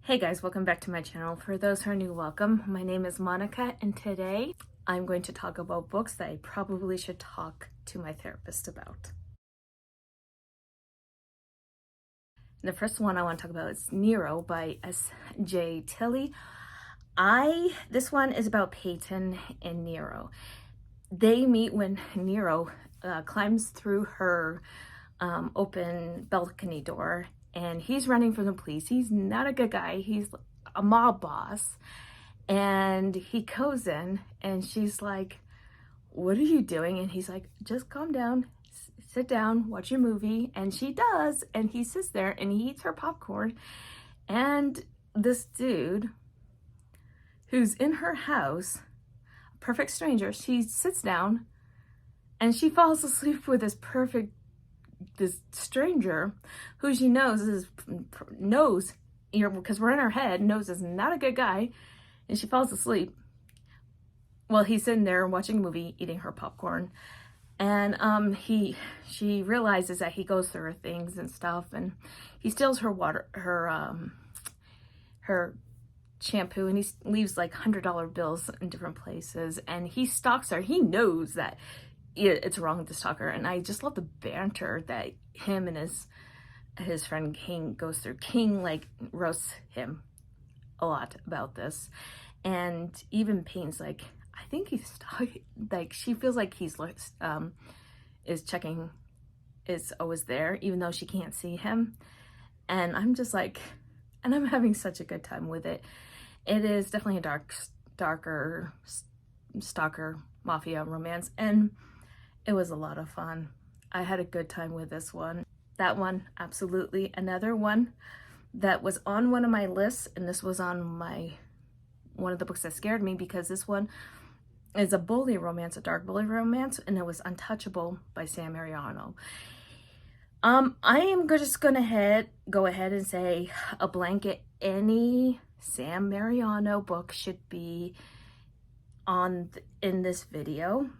Hey guys, welcome back to my channel. For those who are new, welcome. My name is Monica and today I'm going to talk about books that I probably should talk to my therapist about. The first one I want to talk about is Nero by S.J. Tilley. This one is about Peyton and Nero. They meet when Nero climbs through her open balcony door, and he's running from the police. He's not a good guy. He's a mob boss. And he goes in and she's like, "What are you doing?" And he's like, "Just calm down, sit down, watch your movie." And she does. And he sits there and he eats her popcorn. And this dude who's in her house, a perfect stranger, she sits down and she falls asleep with this stranger who she knows, because we're in her head, knows is not a good guy, and she falls asleep while he's sitting there watching a movie, eating her popcorn. And she realizes that he goes through her things and stuff, and he steals her shampoo, and he leaves like $100 bills in different places, and he stalks her. He knows that it's wrong to stalk her, and I just love the banter that him and his friend King goes through. King like roasts him a lot about this, and even Payne's like, I think he's stalking. Like, she feels like he's is always there, even though she can't see him. And I'm just like, and I'm having such a good time with it. It is definitely a darker stalker mafia romance, and it was a lot of fun. I had a good time with this one. That one, absolutely. Another one that was on one of my lists, and this was on one of the books that scared me, because this one is a bully romance, a dark bully romance, and it was Untouchable by Sam Mariano. I am just gonna go ahead and say a blanket, any Sam Mariano book should be in this video,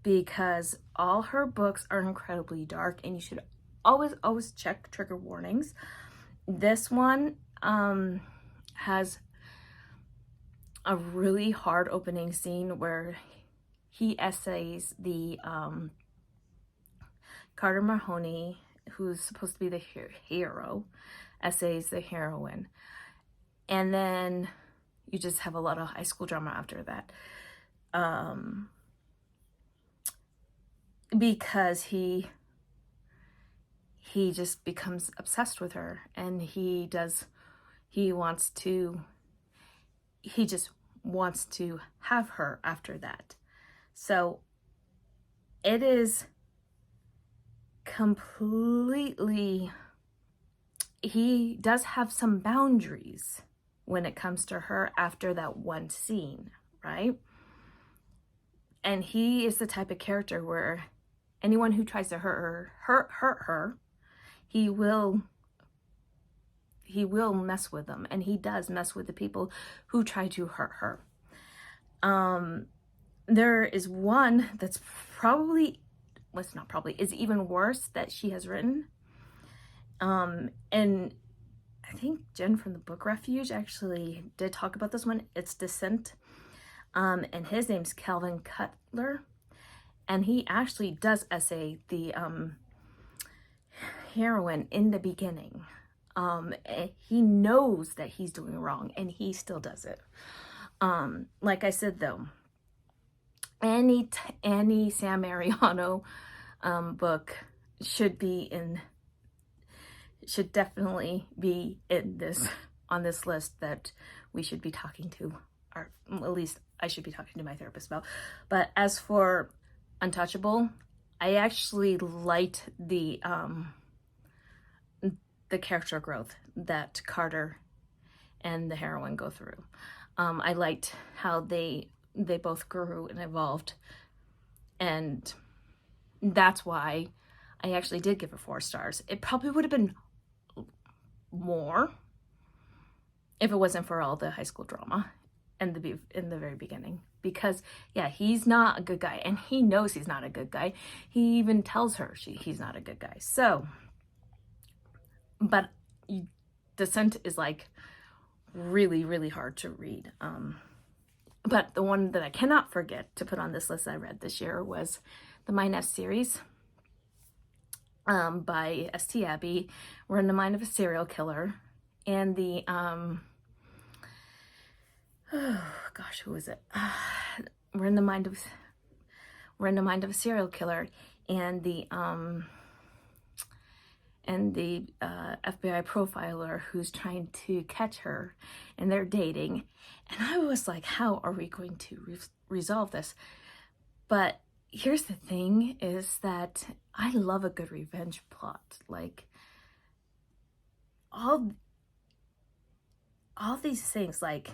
because all her books are incredibly dark, and you should always check trigger warnings. This one has a really hard opening scene where he essays the Carter Mahoney, who's supposed to be the hero, essays the heroine, and then you just have a lot of high school drama after that. Because he just becomes obsessed with her, and he just wants to have her after that. So it is completely, he does have some boundaries when it comes to her after that one scene, right? And he is the type of character where anyone who tries to hurt her, he will mess with them, and he does mess with the people who try to hurt her. There is one that's is even worse that she has written. And I think Jenn from the book Refuge actually did talk about this one. It's Descent. And his name's Calvin Cutler, and he actually does essay the heroine in the beginning. He knows that he's doing wrong, and he still does it. Like I said, though, any Sam Mariano book should definitely be on this list that we should be talking to, or at least I should be talking to my therapist about. But as for Untouchable, I actually liked the character growth that Carter and the heroine go through. I liked how they both grew and evolved, and that's why I actually did give it 4 stars. It probably would have been more if it wasn't for all the high school drama in the very beginning, because yeah, he's not a good guy, and he knows he's not a good guy. He even tells her he's not a good guy. So, but Descent is like really, really hard to read. But the one that I cannot forget to put on this list I read this year was the My Nest series by S.T. Abbey. We're in the mind of a serial killer. And the, oh gosh, who is it? We're in the mind of a serial killer, and the FBI profiler who's trying to catch her, and they're dating. And I was like, how are we going to resolve this? But here's the thing, is that I love a good revenge plot. Like, all these things, like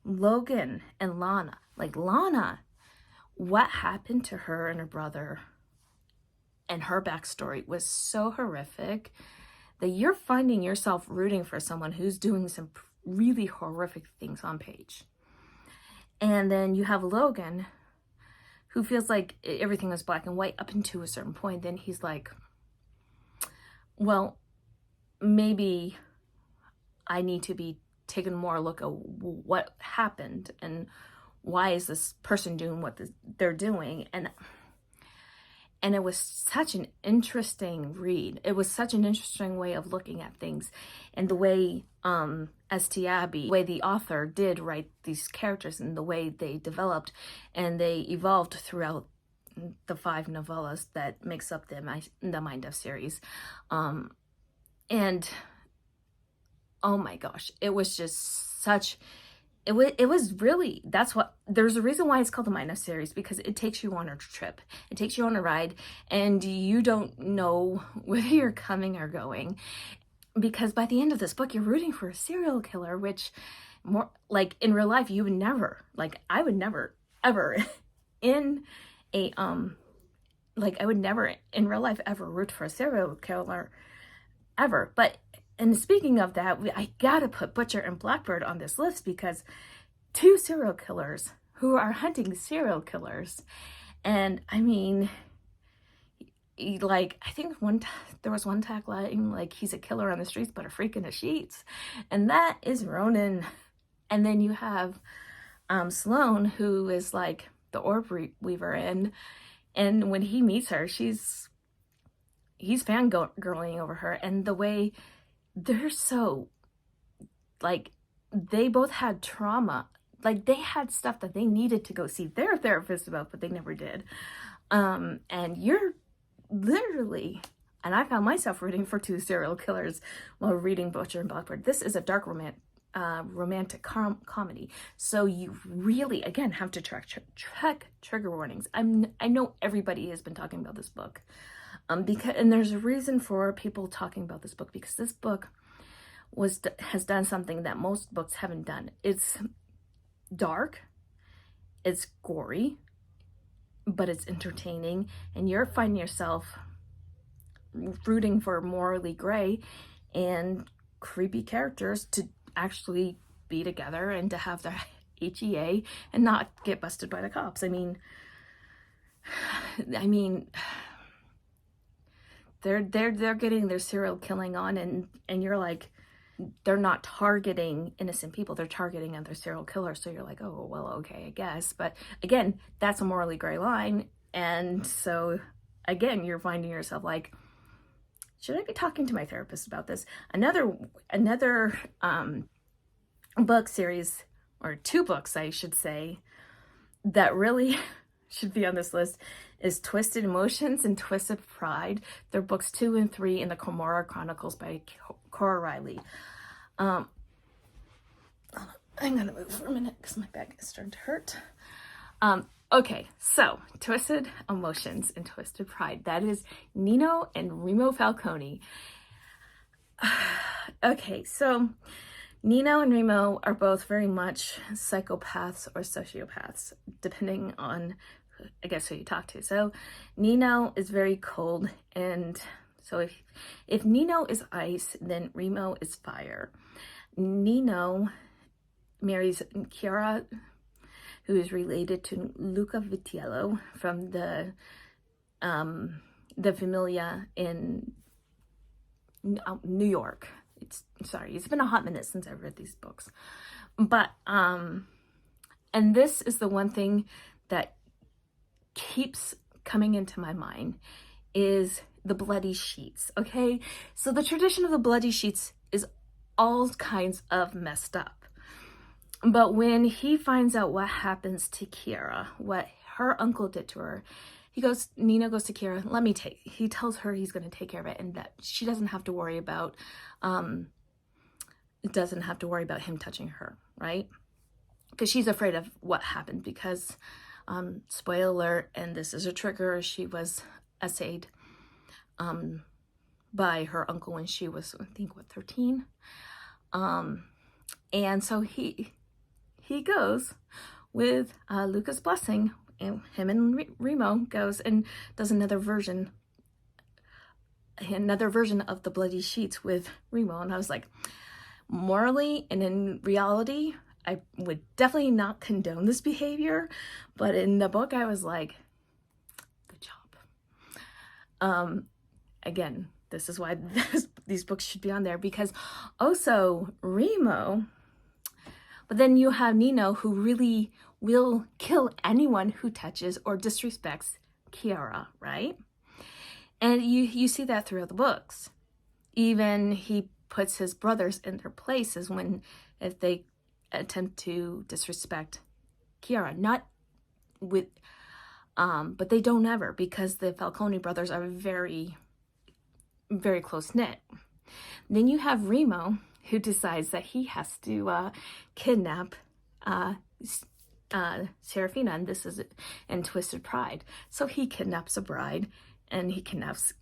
Logan and Lana. Like, Lana, what happened to her and her brother and her backstory was so horrific that you're finding yourself rooting for someone who's doing some really horrific things on page. And then you have Logan, who feels like everything was black and white up until a certain point. Then he's like, well, maybe I need to be taking more look at what happened and why is this person doing what they're doing. And it was such an interesting read. It was such an interesting way of looking at things, and the way S.T. Abbey, the way the author did write these characters, and the way they developed and they evolved throughout the 5 novellas that makes up the Mind F series. And oh my gosh, it was just such, it was really, there's a reason why it's called the Mind F series, because it takes you on a trip. It takes you on a ride, and you don't know whether you're coming or going. Because by the end of this book, you're rooting for a serial killer, which, more like in real life, you would never, like, I would never, ever in a, like, I would never in real life ever root for a serial killer, ever. But, and speaking of that, I gotta put Butcher and Blackbird on this list, because 2 serial killers who are hunting serial killers. And I mean, like, I think there was one tagline, like, he's a killer on the streets but a freak in the sheets, and that is Ronan. And then you have Sloane, who is like the orb weaver, and when he meets her, he's fangirling over her. And the way they're so, like, they both had trauma, like they had stuff that they needed to go see their therapist about, but they never did. And you're literally, and I found myself rooting for 2 serial killers while reading Butcher and Blackbird. This is a dark romantic comedy, so you really, again, have to track trigger warnings. I know everybody has been talking about this book, because, and there's a reason for people talking about this book, because this book has done something that most books haven't done. It's dark, it's gory, but it's entertaining, and you're finding yourself rooting for morally gray and creepy characters to actually be together and to have their HEA and not get busted by the cops. I mean, they're getting their serial killing on, and you're like, they're not targeting innocent people, they're targeting other serial killers. So you're like, oh, well, okay, I guess. But again, that's a morally gray line. And so again, you're finding yourself like, should I be talking to my therapist about this? Another book series, or 2 books, I should say, that really should be on this list is Twisted Emotions and Twisted Pride. They're books 2 and 3 in the Cora Chronicles by Cora Riley. I'm gonna move for a minute because my back is starting to hurt. Okay, so Twisted Emotions and Twisted Pride. That is Nino and Remo Falcone. Okay, so Nino and Remo are both very much psychopaths or sociopaths, depending on, I guess, who you talk to. So Nino is very cold, and so if Nino is ice, then Remo is fire. Nino marries Chiara, who is related to Luca Vitiello from the Familia in New York. sorry, it's been a hot minute since I've read these books. But, and this is the one thing that keeps coming into my mind is the bloody sheets, okay? So the tradition of the bloody sheets is all kinds of messed up. But when he finds out what happens to Kiara, what her uncle did to her, Nina goes to Kiara, he tells her he's going to take care of it, and that she doesn't have to worry about him touching her, right? Because she's afraid of what happened, because spoiler alert, and this is a trigger, she was essayed by her uncle when she was, I think, 13? And so he goes with Luca's blessing, and him and Remo goes and does another version of the bloody sheets with Remo. And I was like, morally and in reality, I would definitely not condone this behavior, but in the book I was like, good job. Again, this is why these books should be on there, because also Remo, but then you have Nino, who really will kill anyone who touches or disrespects Kiara, right? And you see that throughout the books. Even he puts his brothers in their places if they attempt to disrespect Kiara. Not with, but they don't ever, because the Falcone brothers are very, very close knit. Then you have Remo, who decides that he has to kidnap Serafina, and this is in Twisted Pride. So he kidnaps a bride, and he kidnaps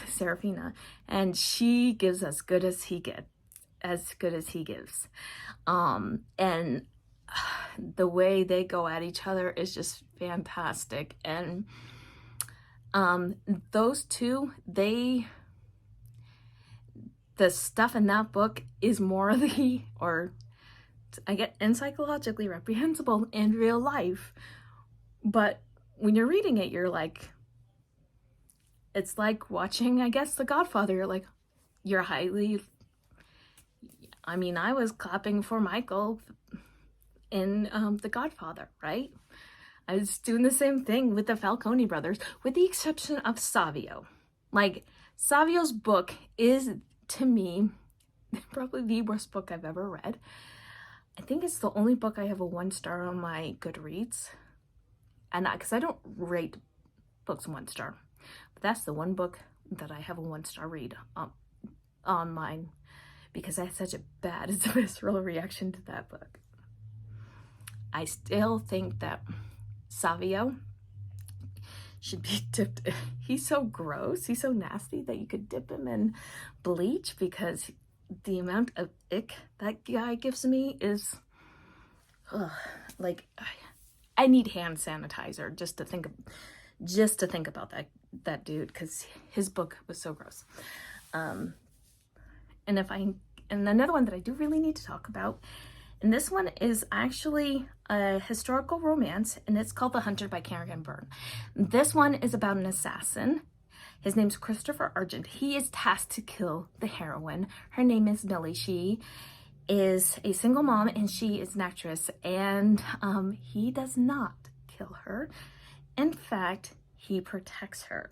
Serafina, and she gives as good as he gives. And the way they go at each other is just fantastic. And those two, the stuff in that book is morally, or I get, and psychologically reprehensible in real life. But when you're reading it, you're like, it's like watching, I guess, The Godfather. You're like, I was clapping for Michael in The Godfather, right? I was doing the same thing with the Falcone brothers, with the exception of Savio. Like, Savio's book is, to me, probably the worst book I've ever read. I think it's the only book I have a 1-star on my Goodreads. And because I don't rate books 1-star. But that's the one book that I have a 1-star read on mine, because I had such a bad, visceral reaction to that book. I still think that Savio should be dipped. He's so gross, he's so nasty that you could dip him in bleach, because the amount of ick that guy gives me is, like, I need hand sanitizer just to think about that dude, because his book was so gross. And another one that I do really need to talk about, and this one is actually a historical romance, and it's called The Hunter by Karen Byrne. This one is about an assassin. His name's Christopher Argent. He is tasked to kill the heroine. Her name is Millie. She is a single mom, and she is an actress, and he does not kill her. In fact, he protects her.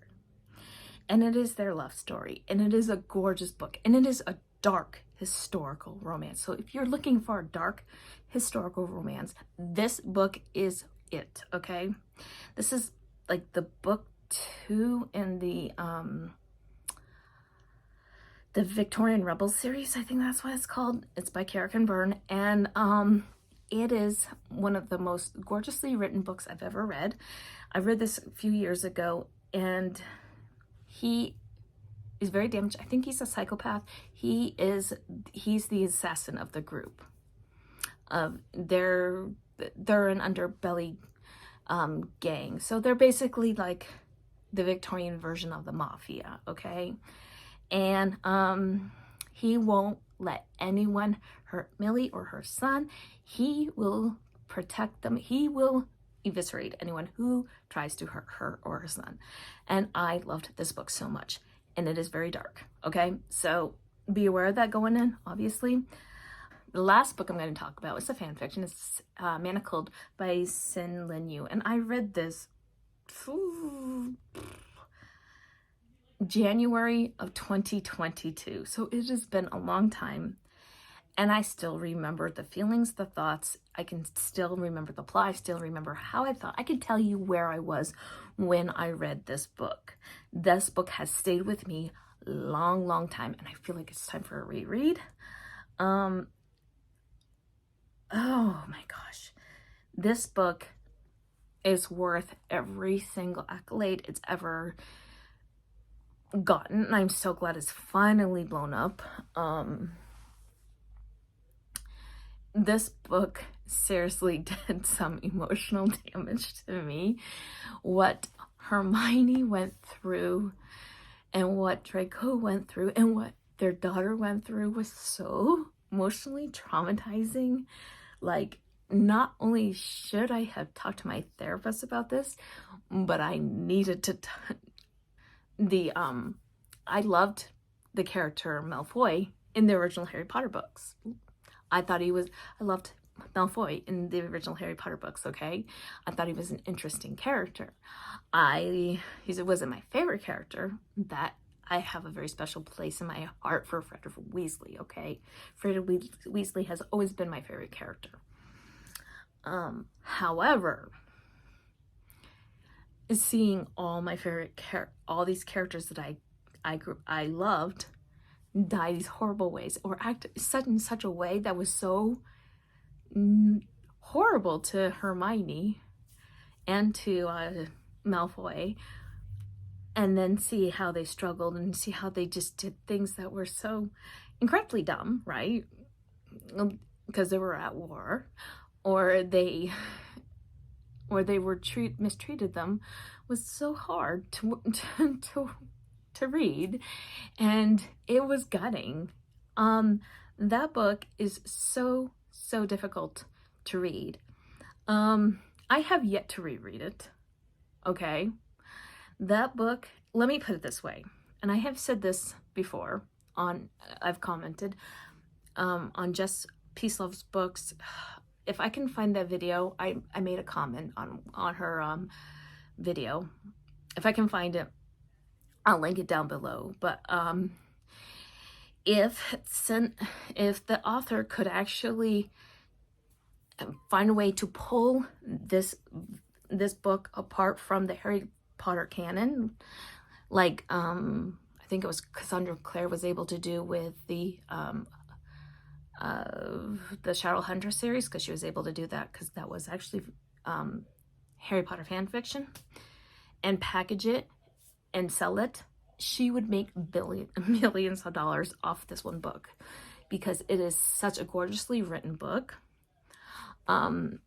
And it is their love story, and it is a gorgeous book, and it is a dark historical romance. So if you're looking for a dark historical romance, this book is it, okay? This is like the book 2 in the Victorian Rebels series, I think that's what it's called. It's by Karen Byrne, and it is one of the most gorgeously written books I've ever read. I read this a few years ago, and he is very damaged. I think he's a psychopath. He's the assassin of the group. They're an underbelly gang. So they're basically like the Victorian version of the mafia, okay? And he won't let anyone hurt Millie or her son. He will protect them. He will eviscerate anyone who tries to hurt her or her son. And I loved this book so much. And it is very dark, okay? So be aware of that going in, obviously. The last book I'm going to talk about is a fan fiction. It's Manacled by Sin Lin Yu. And I read this January of 2022. So it has been a long time. And I still remember the feelings, the thoughts. I can still remember the plot. I still remember how I felt. I can tell you where I was when I read this book. This book has stayed with me a long, long time. And I feel like it's time for a reread. Oh my gosh. This book is worth every single accolade it's ever gotten. And I'm so glad it's finally blown up. This book seriously did some emotional damage to me. What Hermione went through and what Draco went through and what their daughter went through was so emotionally traumatizing. Like, not only should I have talked to my therapist about this, but I needed to I loved the character Malfoy in the original Harry Potter books. I loved Malfoy in the original Harry Potter books, okay? I thought he was an interesting character. He wasn't my favorite character. That I have a very special place in my heart for Frederick Weasley, okay? Frederick Weasley has always been my favorite character. However, seeing all my favorite all these characters that I loved die these horrible ways or act in such a way that was so horrible to Hermione and to Malfoy, and then see how they struggled and see how they just did things that were so incredibly dumb, right? Because they were at war, or they were mistreated them, was so hard to read, and it was gutting. That book is so difficult to read. I have yet to reread it, okay? That book, let me put it this way, and I have said this before I've commented on Jess PeaceLoveBooks. If I can find that video, I made a comment on her video. If I can find it, I'll link it down below. But if the author could actually find a way to pull this book apart from the Harry Potter canon, like I think it was Cassandra Clare was able to do with the Shadowhunter series, because she was able to do that because that was actually Harry Potter fan fiction, and package it and sell it, she would make millions of dollars off this one book, because it is such a gorgeously written book, and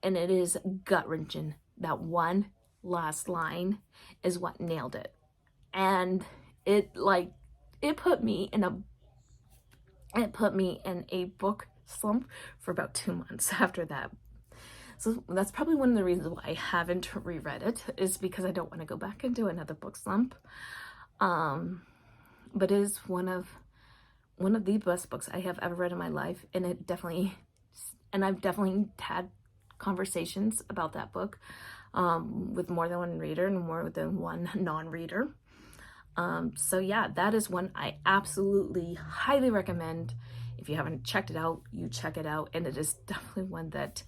it is gut-wrenching. That one last line is what nailed it, and it put me in a book slump for about 2 months after that. So that's probably one of the reasons why I haven't reread it, is because I don't want to go back into another book slump. But it is one of the best books I have ever read in my life, and I've definitely had conversations about that book with more than one reader and more than one non-reader. So yeah, that is one I absolutely highly recommend. If you haven't checked it out, you check it out. And it is definitely one that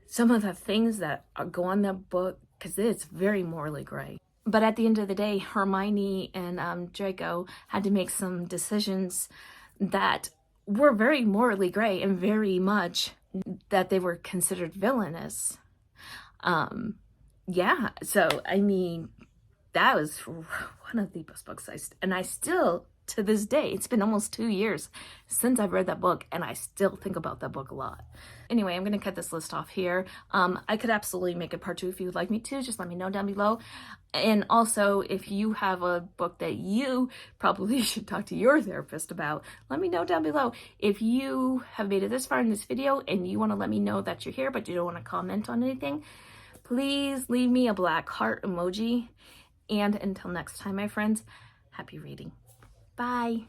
some of the things that go on that book, because it's very morally gray. But at the end of the day, Hermione and Draco had to make some decisions that were very morally gray, and very much that they were considered villainous. Yeah, so I mean, that was one of the best books I still, to this day, it's been almost 2 years since I've read that book, and I still think about that book a lot. Anyway, I'm going to cut this list off here. I could absolutely make a part 2 if you would like me to. Just let me know down below. And also, if you have a book that you probably should talk to your therapist about, let me know down below. If you have made it this far in this video and you want to let me know that you're here but you don't want to comment on anything, please leave me a black heart emoji. And until next time, my friends, happy reading. Bye.